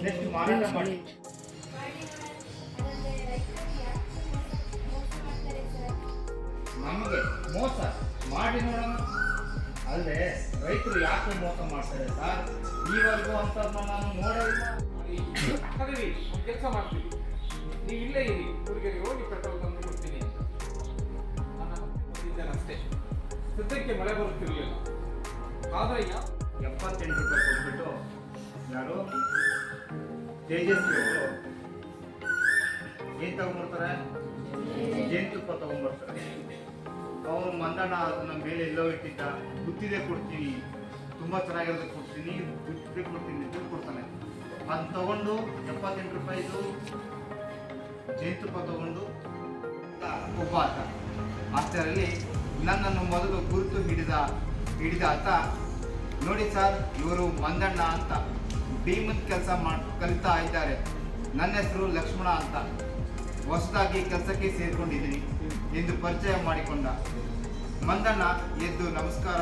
Next ಮಾರಾಟ ಮಾಡಿ. ನಮಗೆ ಮೋಸ ಮಾಡಿ ನೋಡೋಣ. ಅಲ್ಲದೆ ರೈತರು ಯಾಕೆ ಮೋಸ ಮಾಡ್ತಾರೆ ಸರ್? ಈವರೆಗೂ ಅಂತದನ್ನ ನಾನು ನೋಡೇ ಇಲ್ಲ. ಕೆಲಸ ಮಾಡ್ತೀವಿ, ನೀವು ಇಲ್ಲೇ ಇರಿ, ಊರಿಗೆ ಹೋಗಿ ಪೆಟ್ರೋಲ್ ತಂದು ಕೊಡ್ತೀನಿ ಅಂತ ನಾನು ಅಷ್ಟೇ. ಸದ್ಯಕ್ಕೆ ಮಳೆ ಬರುತ್ತಿರಲಿಲ್ಲ. ಆದ್ರಯ್ಯ 78 ರೂಪಾಯಿ ಕೊಟ್ಬಿಟ್ಟು ಯಾರು ತೇಜಸ್ವಿ ಅವರು ಏನು ತಗೊಂಡ್ಬರ್ತಾರೆ? ಜೇನುತುಪ್ಪ ತಗೊಂಡ್ಬರ್ತಾರೆ. ಅವರು ಮಂದಣ್ಣ ಅದನ್ನ ಮೇಲೆ ಎಲ್ಲೋ ಇಟ್ಟಿದ್ದ, ಗುತ್ತಿದೆ ಕೊಡ್ತೀನಿ, ತುಂಬ ಚೆನ್ನಾಗಿರೋದಕ್ಕೆ ಕೊಡ್ತೀನಿ, ಗುತ್ತಿದೆ ಕೊಡ್ತೀನಿ ಅಂತ ಕೊಡ್ತಾನೆ. ಅದು ತಗೊಂಡು 78 ರೂಪಾಯಿದು ಜೇನುತುಪ್ಪ ತಗೊಂಡು ಒಬ್ಬ ಆತ. ಅಷ್ಟರಲ್ಲಿ ನನ್ನನ್ನು ಮೊದಲು ಗುರುತು ಹಿಡಿದ ಆತ, ನೋಡಿ ಸರ್, ಇವರು ಮಂದಣ್ಣ ಅಂತ ಭೀಮನ್ ಕೆಲಸ ಕಲಿತಾ ಇದ್ದಾರೆ. ನನ್ನ ಹೆಸರು ಲಕ್ಷ್ಮಣ ಅಂತ, ಹೊಸದಾಗಿ ಕೆಲಸಕ್ಕೆ ಸೇರಿಕೊಂಡಿದ್ದೀನಿ ಎಂದು ಪರಿಚಯ ಮಾಡಿಕೊಂಡ. ಮಂದಣ್ಣ ಎದ್ದು ನಮಸ್ಕಾರ